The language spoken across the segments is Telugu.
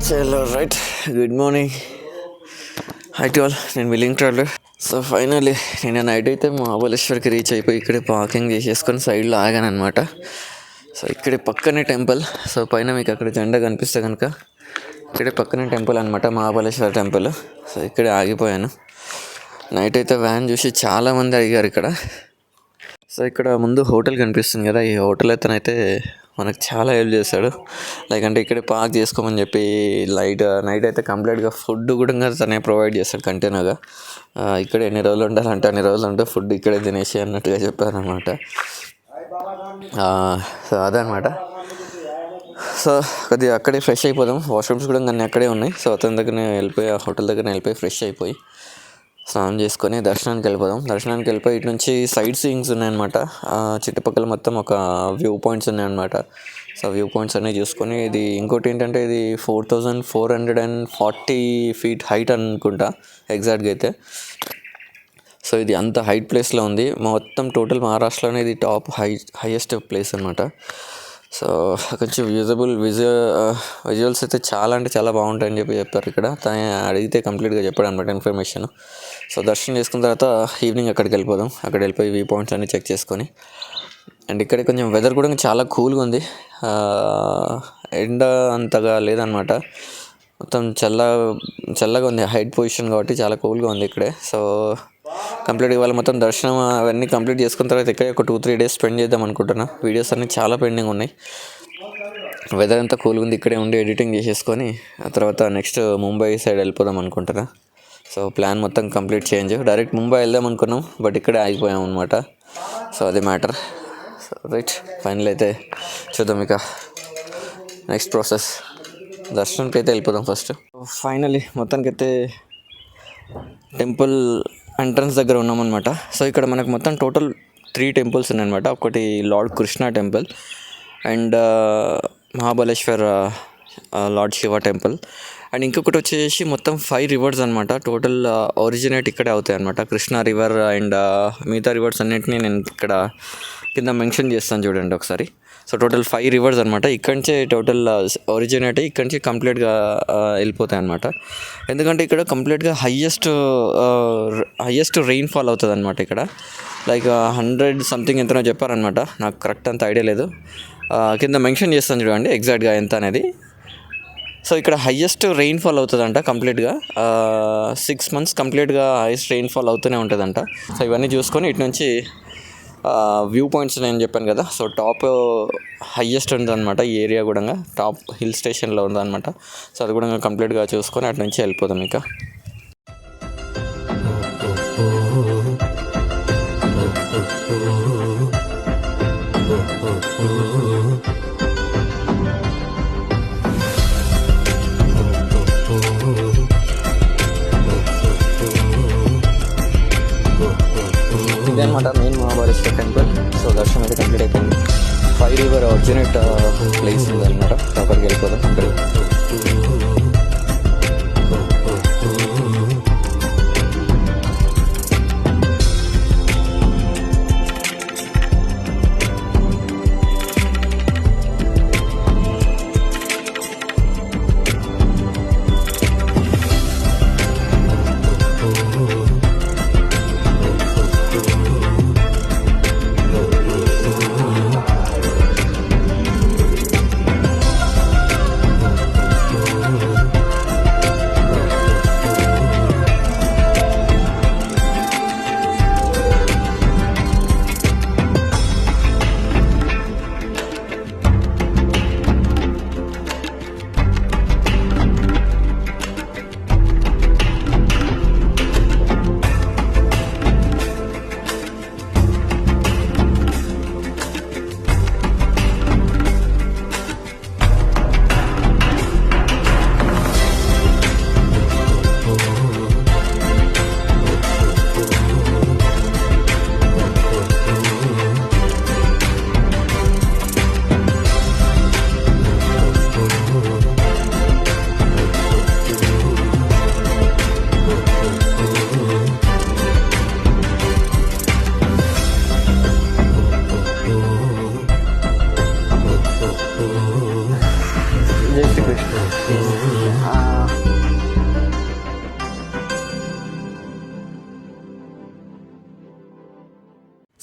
చలో right, good morning, high to all. నేను విల్లింగ్ ట్రావెలర్. సో ఫైనల్లీ నేను నైట్ అయితే మహాబలేశ్వర్కి రీచ్ అయిపోయి ఇక్కడే పార్కింగ్ చేసేసుకొని సైడ్లో ఆగాను అనమాట. సో ఇక్కడే పక్కనే టెంపుల్. సో పైన మీకు అక్కడ జెండా కనిపిస్తే కనుక ఇక్కడే పక్కనే టెంపుల్ అనమాట, మహాబలేశ్వర్ టెంపుల్. సో ఇక్కడే ఆగిపోయాను. నైట్ అయితే వ్యాన్ చూసి చాలామంది అడిగారు ఇక్కడ. సో ఇక్కడ ముందు హోటల్ కనిపిస్తుంది కదా, ఈ హోటల్ అతనైతే మనకు చాలా హెల్ప్ చేశాడు. లైక్ అంటే ఇక్కడే పార్క్ చేసుకోమని చెప్పి నైట్ అయితే కంప్లీట్గా ఫుడ్ కూడా తనే ప్రొవైడ్ చేస్తాడు కంటైనర్గా. ఇక్కడ ఎన్ని రోజులు ఉండాలంటే అన్ని రోజులు ఉంటే ఫుడ్ ఇక్కడే తినేసి అన్నట్టుగా చెప్పారనమాట. సో అదనమాట. సో కొద్దిగా అక్కడే ఫ్రెష్ అయిపోదాం. వాష్రూమ్స్ కూడా అన్నీ అక్కడే ఉన్నాయి. సో అతని దగ్గరనే వెళ్ళిపోయి ఆ హోటల్ దగ్గర వెళ్ళిపోయి ఫ్రెష్ అయిపోయి స్నానం చేసుకొని దర్శనానికి వెళ్ళిపోదాం. దర్శనానికి వెళ్ళిపోయి ఇటు నుంచి సైట్ సీయింగ్స్ ఉన్నాయన్నమాట. చుట్టుపక్కల మొత్తం ఒక వ్యూ పాయింట్స్ ఉన్నాయన్నమాట. సో వ్యూ పాయింట్స్ అన్నీ చూసుకొని, ఇది ఇంకోటి ఏంటంటే ఇది 4440 feet హైట్ అనుకుంటా ఎగ్జాక్ట్గా అయితే. సో ఇది అంత హైట్ ప్లేస్లో ఉంది. మొత్తం టోటల్ మహారాష్ట్రలోనే ఇది టాప్ హైయెస్ట్ ప్లేస్ అనమాట. సో కొంచెం విజువల్స్ అయితే చాలా అంటే చాలా బాగుంటాయని చెప్పారు ఇక్కడ. తను అడిగితే కంప్లీట్గా చెప్పాడు అనమాట ఇన్ఫర్మేషన్. సో దర్శనం చేసుకున్న తర్వాత ఈవినింగ్ అక్కడికి వెళ్ళిపోదాం. అక్కడ వెళ్ళిపోయి వ్యూ పాయింట్స్ అన్నీ చెక్ చేసుకొని, అండ్ ఇక్కడ కొంచెం వెదర్ కూడా చాలా కూల్గా ఉంది. ఎండ అంతగా లేదనమాట, మొత్తం చల్లగా ఉంది. హైట్ పొజిషన్ కాబట్టి చాలా కూల్గా ఉంది ఇక్కడే. సో కంప్లీట్గా ఇవాళ మొత్తం దర్శనం అవన్నీ కంప్లీట్ చేసుకున్న తర్వాత ఇక్కడే ఒక 2-3 days స్పెండ్ చేద్దాం అనుకుంటున్నా. వీడియోస్ అన్నీ చాలా పెండింగ్ ఉన్నాయి. వెదర్ అంతా కూల్గా ఉంది, ఇక్కడే ఉండి ఎడిటింగ్ చేసేసుకొని ఆ తర్వాత నెక్స్ట్ ముంబై సైడ్ వెళ్ళిపోదాం అనుకుంటున్నా. సో ప్లాన్ మొత్తం కంప్లీట్ చేంజ్. డైరెక్ట్ ముంబై వెళ్దాం అనుకున్నాం, బట్ ఇక్కడే ఆగిపోయాం అనమాట. సో అది మ్యాటర్. సో రైట్, ఫైనల్ అయితే చూద్దాం ఇక నెక్స్ట్ ప్రాసెస్. దర్శనంకి అయితే వెళ్ళిపోదాం ఫస్ట్. ఫైనలీ మొత్తానికైతే టెంపుల్ ఎంట్రన్స్ దగ్గర ఉన్నామన్నమాట. సో ఇక్కడ మనకు మొత్తం టోటల్ 3 temples ఉన్నాయన్నమాట. ఒకటి lord Krishna temple, and Mahabaleshwar lord Shiva temple, and ఇంకొకటి వచ్చేసి మొత్తం 5 rivers అనమాట. టోటల్ ఒరిజినేట్ ఇక్కడే అవుతాయి అనమాట. కృష్ణా రివర్ అండ్ మిగతా రివర్స్ అన్నింటినీ నేను ఇక్కడ కింద మెన్షన్ చేస్తాను చూడండి ఒకసారి. సో టోటల్ 5 rivers అనమాట. ఇక్కడి నుంచే టోటల్ ఒరిజినేట్ అయ్యి ఇక్కడి నుంచి కంప్లీట్గా వెళ్ళిపోతాయి అనమాట. ఎందుకంటే ఇక్కడ కంప్లీట్గా హయ్యెస్ట్ రెయిన్ఫాల్ అవుతుంది అనమాట. ఇక్కడ లైక్ 100 something ఎంతనో చెప్పారనమాట, నాకు కరెక్ట్ అంత ఐడియా లేదు. కింద మెన్షన్ చేస్తాను చూడండి ఎగ్జాక్ట్గా ఎంత అనేది. సో ఇక్కడ హయ్యెస్ట్ రెయిన్ఫాల్ అవుతుందంట కంప్లీట్గా. 6 months కంప్లీట్గా హైయెస్ట్ రెయిన్ఫాల్ అవుతూనే ఉంటుందంట. సో ఇవన్నీ చూసుకొని ఇటు నుంచి వ్యూ పాయింట్స్ నేను చెప్పాను కదా. సో టాప్ హయ్యెస్ట్ ఉందన్నమాట ఈ ఏరియా కూడా, టాప్ హిల్ స్టేషన్లో ఉందన్నమాట. సో అది కూడా కంప్లీట్గా చూసుకొని అటు నుంచి వెళ్ళిపోదాం ఇక. ఇదన్నమాట మెయిన్ మహాబలేశ్వర్ టెంపుల్. సో దర్శనం అయితే కంప్లీట్ అయిపోయింది. 5 river ఒరిజినేట్ ప్లేస్ ఉందన్నమాట. అక్కడికి వెళ్ళిపోదాం.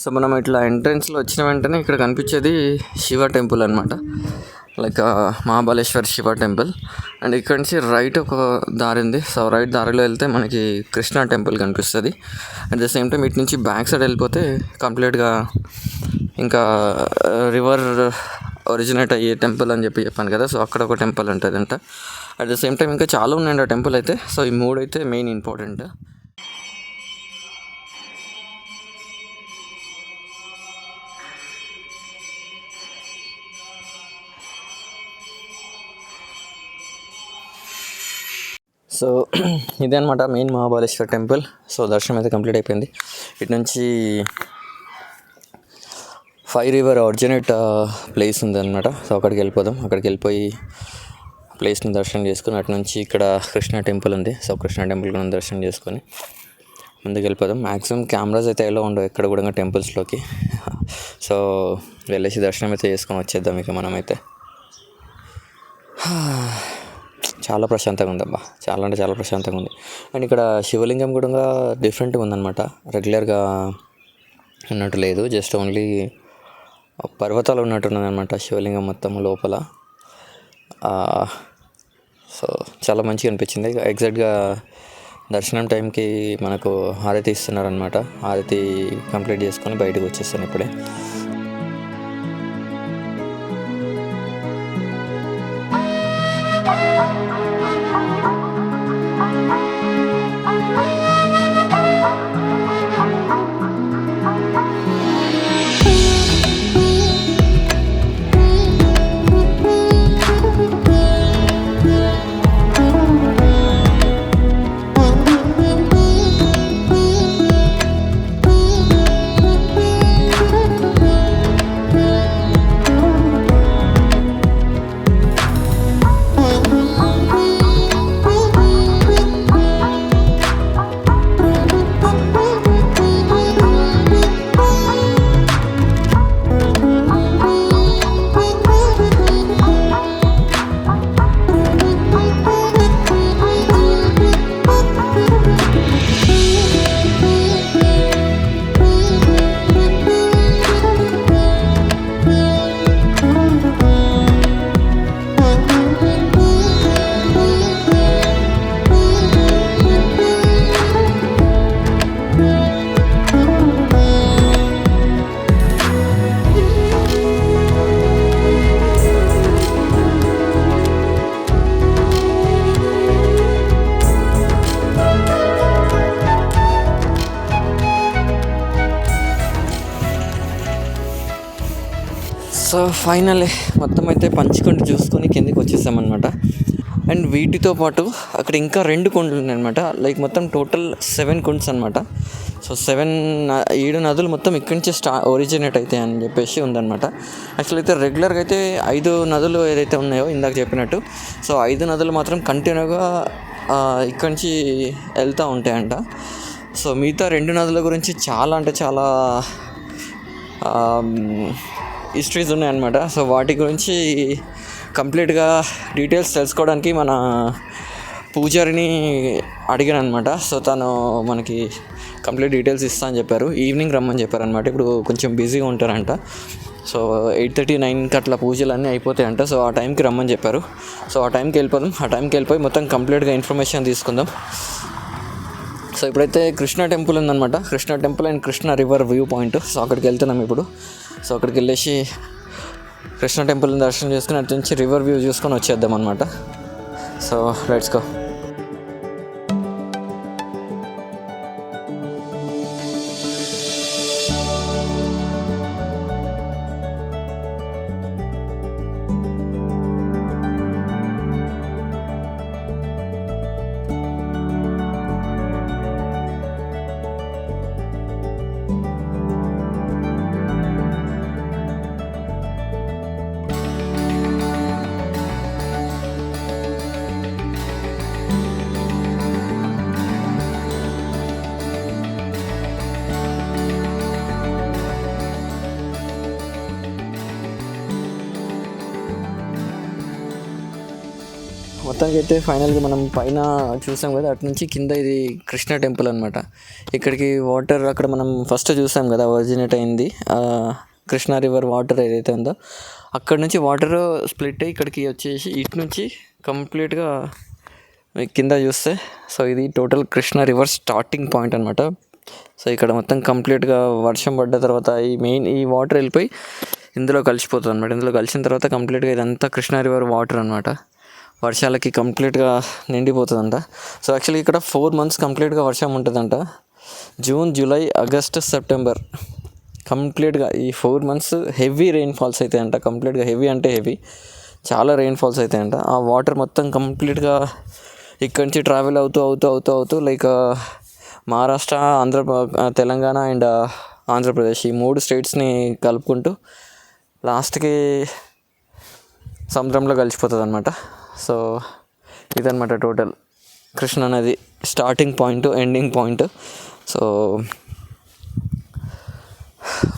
సో మనం ఇట్లా ఎంట్రన్స్లో వచ్చిన వెంటనే ఇక్కడ కనిపించేది శివ టెంపుల్ అనమాట, like Mahabaleshwar Shiva temple. And ఇక్కడ నుంచి రైట్ ఒక దారి ఉంది. సో రైట్ దారిలో వెళ్తే మనకి కృష్ణ టెంపుల్ కనిపిస్తుంది. అట్ ద సేమ్ టైం ఇటు నుంచి బ్యాక్ సైడ్ వెళ్ళిపోతే కంప్లీట్గా ఇంకా రివర్ ఒరిజినేట్ అయ్యే టెంపుల్ అని చెప్పాను కదా, సో అక్కడ ఒక టెంపుల్ ఉంటుందంట. అట్ ద సేమ్ టైం ఇంకా చాలా ఉన్నాయండి ఆ టెంపుల్ అయితే. సో ఈ మూడు అయితే మెయిన్ ఇంపార్టెంట్. సో ఇదే అనమాట మెయిన్ మహాబలేశ్వర్ టెంపుల్. సో దర్శనం అయితే కంప్లీట్ అయిపోయింది. ఇటు నుంచి 5 రివర్ ఆరిజినేట్ ప్లేస్ ఉందన్నమాట. సో అక్కడికి వెళ్ళిపోదాం. అక్కడికి వెళ్ళిపోయి ప్లేస్ని దర్శనం చేసుకుని అటు నుంచి ఇక్కడ కృష్ణ టెంపుల్ ఉంది. సో కృష్ణ టెంపుల్ కూడా దర్శనం చేసుకొని ముందుకు వెళ్ళిపోదాం. మ్యాక్సిమం కెమెరాస్ అయితే ఎలా ఉండవు ఎక్కడ కూడా టెంపుల్స్లోకి. సో వెళ్ళేసి దర్శనం అయితే చేసుకొని వచ్చేద్దాం ఇక మనమైతే. చాలా ప్రశాంతంగా ఉందబ్బా, చాలా అంటే చాలా ప్రశాంతంగా ఉంది. అండ్ ఇక్కడ శివలింగం కూడా డిఫరెంట్గా ఉందన్నమాట, రెగ్యులర్గా ఉన్నట్టు లేదు, జస్ట్ ఓన్లీ పర్వతాలు ఉన్నట్టున్నది అనమాట శివలింగం మొత్తం లోపల. సో చాలా మంచిగా అనిపించింది. ఎగ్జాక్ట్గా దర్శనం టైంకి మనకు హారతి ఇస్తున్నారనమాట. హారతి కంప్లీట్ చేసుకొని బయటకు వచ్చేస్తాను ఇప్పుడే. సో ఫైనల్లీ మొత్తం అయితే పంచుకుంటూ చూసుకొని కిందికి వచ్చేసామన్నమాట. అండ్ వీటితో పాటు అక్కడ ఇంకా 2 కొండలు ఉన్నాయన్నమాట. లైక్ మొత్తం టోటల్ 7 కుండ్స్ అనమాట. సో 7 నదులు మొత్తం ఇక్కడి నుంచే ఒరిజినేట్ అవుతాయి అని చెప్పేసి ఉందన్నమాట. యాక్చువల్ అయితే రెగ్యులర్గా అయితే 5 నదులు ఏదైతే ఉన్నాయో ఇందాక చెప్పినట్టు, సో 5 నదులు మాత్రం కంటిన్యూగా ఇక్కడి నుంచి వెళ్తూ ఉంటాయంట. సో మిగతా 2 నదుల గురించి చాలా అంటే చాలా హిస్టరీస్ ఉన్నాయన్నమాట. సో వాటి గురించి కంప్లీట్గా డీటెయిల్స్ తెలుసుకోవడానికి మన పూజారిని అడిగాను అనమాట. సో తను మనకి కంప్లీట్ డీటెయిల్స్ ఇస్తా అని చెప్పారు. ఈవినింగ్ రమ్మని చెప్పారనమాట. ఇప్పుడు కొంచెం బిజీగా ఉంటారంట. సో 8:30-9కి అట్లా పూజలు అన్నీ అయిపోతాయంట. సో ఆ టైంకి రమ్మని చెప్పారు. సో ఆ టైంకి వెళ్ళిపోదాం. ఆ టైంకి వెళ్ళిపోయి మొత్తం కంప్లీట్గా ఇన్ఫర్మేషన్ తీసుకుందాం. సో ఇప్పుడైతే కృష్ణ టెంపుల్ ఉందన్నమాట. Krishna temple and Krishna river view point. So అక్కడికి వెళ్తున్నాం ఇప్పుడు. సో అక్కడికి వెళ్ళేసి కృష్ణ టెంపుల్ని దర్శనం చేసుకుని అటు నుంచి రివర్ వ్యూ చూసుకొని వచ్చేద్దాం అనమాట. So let's go. మొత్తానికి అయితే ఫైనల్గా మనం పైన చూసాం కదా, అటు నుంచి కింద ఇది కృష్ణ టెంపుల్ అనమాట. ఇక్కడికి వాటర్ అక్కడ మనం ఫస్ట్ చూసాం కదా ఒరిజినేట్ అయింది కృష్ణా రివర్ వాటర్ ఏదైతే ఉందో, అక్కడ నుంచి వాటర్ స్ప్లిట్ అయ్యి ఇక్కడికి వచ్చేసి ఇటు నుంచి కంప్లీట్గా కింద చూస్తే, సో ఇది total Krishna river starting point అనమాట. సో ఇక్కడ మొత్తం కంప్లీట్గా వర్షం పడ్డ తర్వాత ఈ వాటర్ వెళ్ళిపోయి ఇందులో కలిసిపోతుంది అనమాట. ఇందులో కలిసిన తర్వాత కంప్లీట్గా ఇదంతా కృష్ణా రివర్ వాటర్ అనమాట. వర్షాలకి కంప్లీట్గా నిండిపోతుందంట. సో యాక్చువల్లీ ఇక్కడ 4 months కంప్లీట్గా వర్షం ఉంటుందంట. జూన్, జూలై, ఆగస్ట్, సెప్టెంబర్ కంప్లీట్గా ఈ 4 months హెవీ రెయిన్ఫాల్స్ అవుతాయంట. కంప్లీట్గా హెవీ అంటే హెవీ, చాలా రెయిన్ఫాల్స్ అవుతాయంట. ఆ వాటర్ మొత్తం కంప్లీట్గా ఇక్కడి నుంచి ట్రావెల్ అవుతూ లైక్ మహారాష్ట్ర, తెలంగాణ అండ్ ఆంధ్రప్రదేశ్ ఈ 3 స్టేట్స్ని కలుపుకుంటూ లాస్ట్కి సముద్రంలో కలిసిపోతుంది అనమాట. సో ఇదనమాట టోటల్ కృష్ణా నది starting point, ending point. So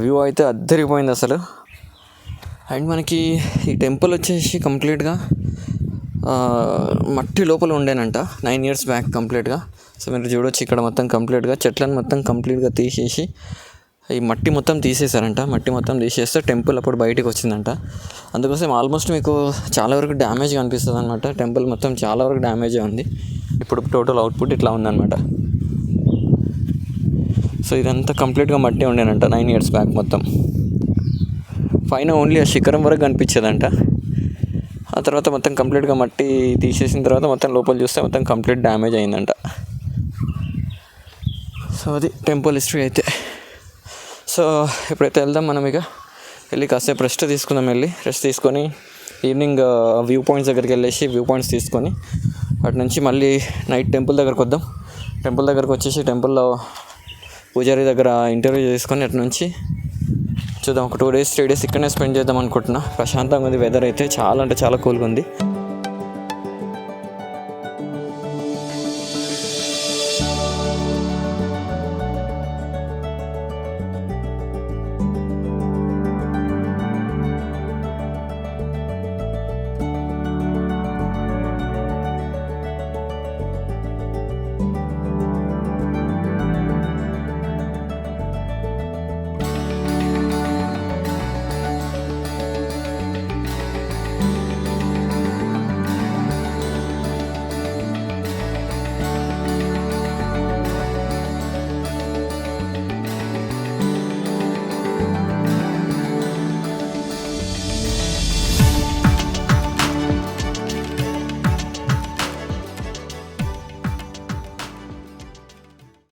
view అయితే అద్దరిపోయింది అసలు. అండ్ మనకి ఈ టెంపుల్ వచ్చేసి కంప్లీట్గా మట్టి లోపల ఉండేనంట 9 years బ్యాక్ కంప్లీట్గా. సో మీరు చూడొచ్చు ఇక్కడ మొత్తం కంప్లీట్గా చెట్లను మొత్తం కంప్లీట్గా తీసేసి ఈ మట్టి మొత్తం తీసేశారంట. మట్టి మొత్తం తీసేస్తే టెంపుల్ అప్పుడు బయటికి వచ్చిందంట. అందుకోసం ఆల్మోస్ట్ మీకు చాలా వరకు డ్యామేజ్ కనిపిస్తుంది అనమాట. టెంపుల్ మొత్తం చాలా వరకు డ్యామేజే ఉంది. ఇప్పుడు టోటల్ అవుట్పుట్ ఇట్లా ఉందన్నమాట. సో ఇదంతా కంప్లీట్గా మట్టి ఉండేనంట 9 years బ్యాక్ మొత్తం. పైన ఓన్లీ ఆ శిఖరం వరకు కనిపించేదంట. ఆ తర్వాత మొత్తం కంప్లీట్గా మట్టి తీసేసిన తర్వాత మొత్తం లోపల చూస్తే మొత్తం కంప్లీట్ డ్యామేజ్ అయిందంట. సో అది టెంపుల్ హిస్టరీ అయితే. సో ఇప్పుడైతే వెళ్దాం మనం, ఇక వెళ్ళి కాసేపు రెస్ట్ తీసుకొని ఈవినింగ్ వ్యూ పాయింట్స్ దగ్గరికి వెళ్ళేసి వ్యూ పాయింట్స్ తీసుకొని అటు నుంచి మళ్ళీ నైట్ టెంపుల్ దగ్గరకు వద్దాం. టెంపుల్ దగ్గరకు వచ్చేసి టెంపుల్లో పూజారి దగ్గర ఇంటర్వ్యూ చేసుకొని అటు నుంచి చూద్దాం. ఒక 2 days 3 days ఇక్కడనే స్పెండ్ చేద్దాం అనుకుంటున్నా. ప్రశాంతంగా ఉంది, వెదర్ అయితే చాలా అంటే చాలా కూల్గా ఉంది.